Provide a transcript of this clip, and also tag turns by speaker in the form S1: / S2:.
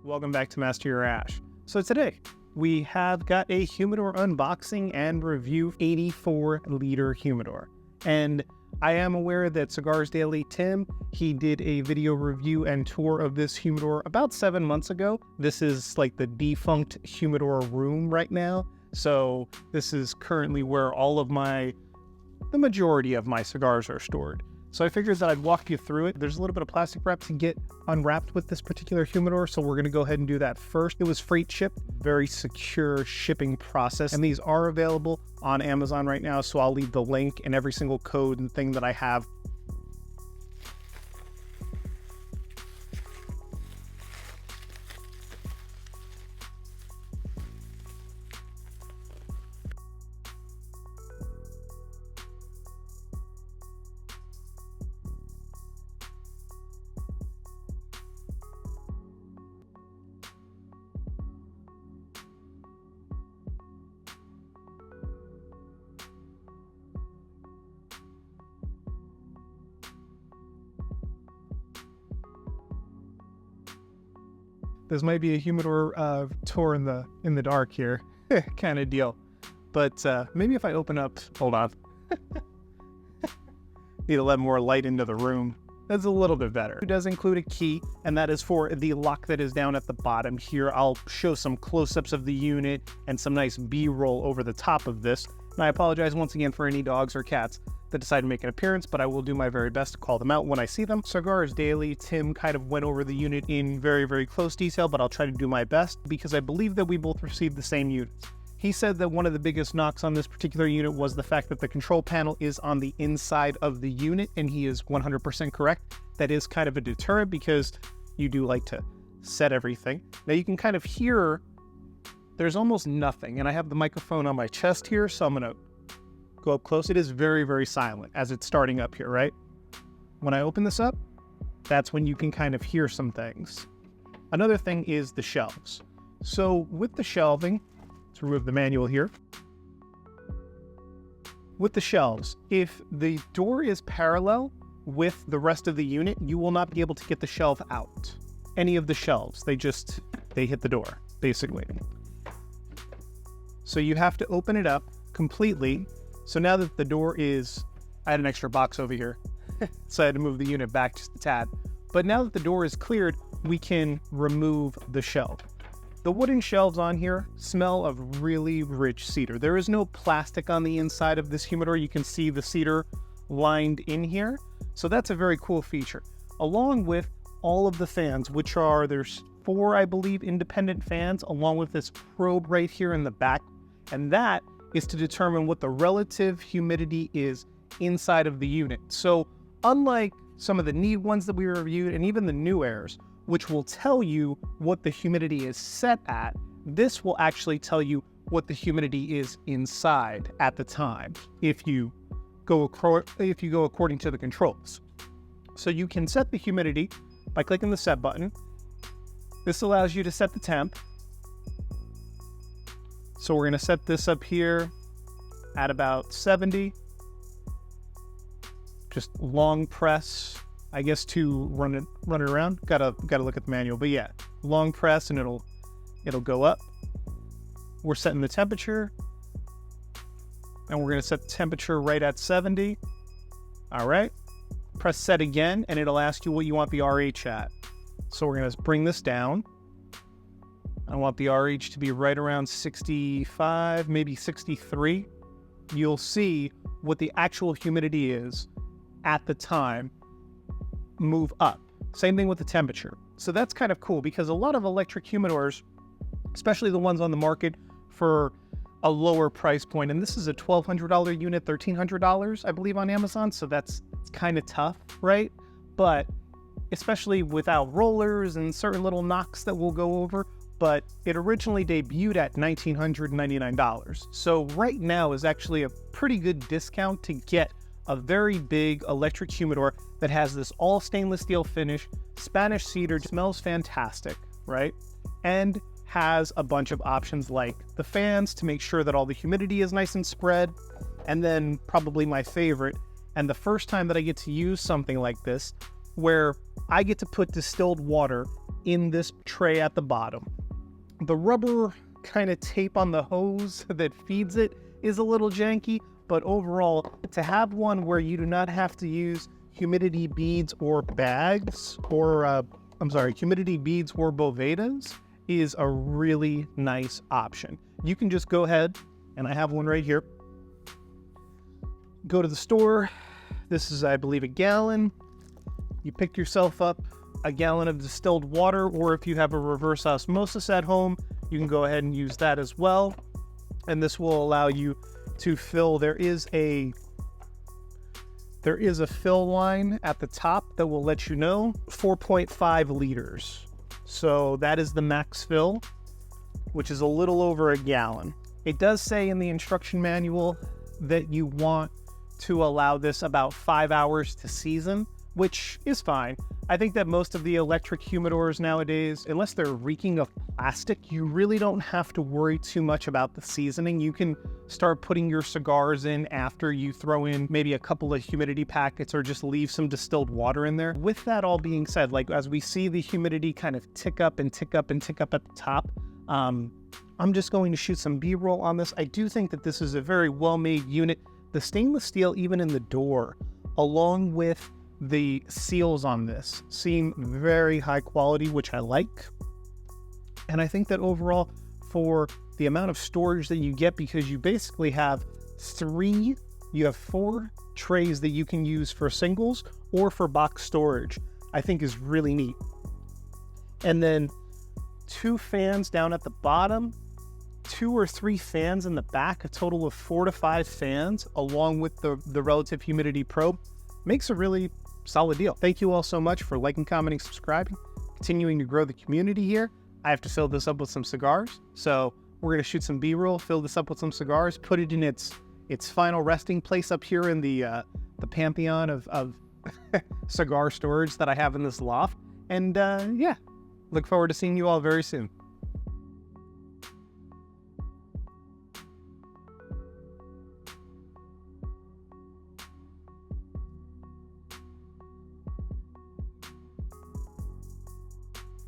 S1: Welcome back to Master Your Ash. So today we have got a humidor unboxing and review, 84-liter humidor. And I am aware that Cigars Daily Tim, he did a video review and tour of this humidor about 7 months ago. This is like the defunct humidor room right now. So this is currently where all of the majority of my cigars are stored. So I figured that I'd walk you through it. There's a little bit of plastic wrap to get unwrapped with this particular humidor, so we're gonna go ahead and do that first. It was freight shipped, very secure shipping process, and these are available on Amazon right now, so I'll leave the link and every single code and thing that I have. This might be a humidor tour in the dark here, kind of deal. But maybe if I open up, hold on. Need to let more light into the room. That's a little bit better. It does include a key, and that is for the lock that is down at the bottom here. I'll show some close-ups of the unit and some nice B-roll over the top of this. And I apologize once again for any dogs or cats that decide to make an appearance, but I will do my very best to call them out when I see them. Cigars Daily, Tim kind of went over the unit in very, very close detail, but I'll try to do my best because I believe that we both received the same units. He said that one of the biggest knocks on this particular unit was the fact that the control panel is on the inside of the unit, and he is 100% correct. That is kind of a deterrent because you do like to set everything. Now you can kind of hear there's almost nothing, and I have the microphone on my chest here, so I'm gonna go up close. It is very, very silent as it's starting up here, right? When I open this up, that's when you can kind of hear some things. Another thing is the shelves. So with the shelving, let's remove the manual here. With the shelves, if the door is parallel with the rest of the unit, you will not be able to get the shelf out. Any of the shelves, they hit the door, basically. So you have to open it up completely. So now that the door is, I had an extra box over here, so I had to move the unit back just a tad. But now that the door is cleared, we can remove the shelf. The wooden shelves on here smell of really rich cedar. There is no plastic on the inside of this humidor. You can see the cedar lined in here. So that's a very cool feature. Along with all of the fans, which are, there's 4, I believe, independent fans, along with this probe right here in the back. And that is to determine what the relative humidity is inside of the unit. So unlike some of the NeedOnes that we reviewed and even the new Airs, which will tell you what the humidity is set at, this will actually tell you what the humidity is inside at the time if you go according to the controls. So you can set the humidity by clicking the set button. This allows you to set the temp. So we're going to set this up here at about 70. Just long press, I guess, to run it around. Gotta look at the manual, but yeah, long press and it'll go up. We're setting the temperature, and we're going to set the temperature right at 70. All right. Press set again, and it'll ask you what you want the RH at. So we're going to bring this down. I want the RH to be right around 65, maybe 63. You'll see what the actual humidity is at the time move up. Same thing with the temperature. So that's kind of cool because a lot of electric humidors, especially the ones on the market for a lower price point, and this is a $1,200 unit, $1,300, I believe, on Amazon. So it's kind of tough, right? But especially without rollers and certain little knocks that we'll go over, but it originally debuted at $1,999. So right now is actually a pretty good discount to get a very big electric humidor that has this all stainless steel finish, Spanish cedar, smells fantastic, right? And has a bunch of options like the fans to make sure that all the humidity is nice and spread. And then probably my favorite, and the first time that I get to use something like this, where I get to put distilled water in this tray at the bottom. The rubber kind of tape on the hose that feeds it is a little janky, but overall, to have one where you do not have to use humidity beads or bags, or humidity beads or Bovedas, is a really nice option. You can just go ahead, and I have one right here. Go to the store. This is, I believe, a gallon. You pick yourself up a gallon of distilled water, or if you have a reverse osmosis at home, you can go ahead and use that as well. And this will allow you to fill. There is a fill line at the top that will let you know 4.5 liters. So that is the max fill, which is a little over a gallon. It does say in the instruction manual that you want to allow this about 5 hours to season, which is fine. I think that most of the electric humidors nowadays, unless they're reeking of plastic, you really don't have to worry too much about the seasoning. You can start putting your cigars in after you throw in maybe a couple of humidity packets, or just leave some distilled water in there. With that all being said, like as we see the humidity kind of tick up and tick up and tick up at the top, I'm just going to shoot some B-roll on this. I do think that this is a very well-made unit. The stainless steel, even in the door, along with the seals on this, seem very high quality, which I like. And I think that overall, for the amount of storage that you get, because you basically have four trays that you can use for singles or for box storage, I think is really neat. And then 2 fans down at the bottom, 2 or 3 fans in the back, a total of 4 to 5 fans, along with the relative humidity probe, makes a really solid deal. Thank you all so much for liking, commenting, subscribing, continuing to grow the community here. I have to fill this up with some cigars, so we're going to shoot some B-roll, fill this up with some cigars, put it in its final resting place up here in the pantheon of cigar storage that I have in this loft. And yeah, look forward to seeing you all very soon.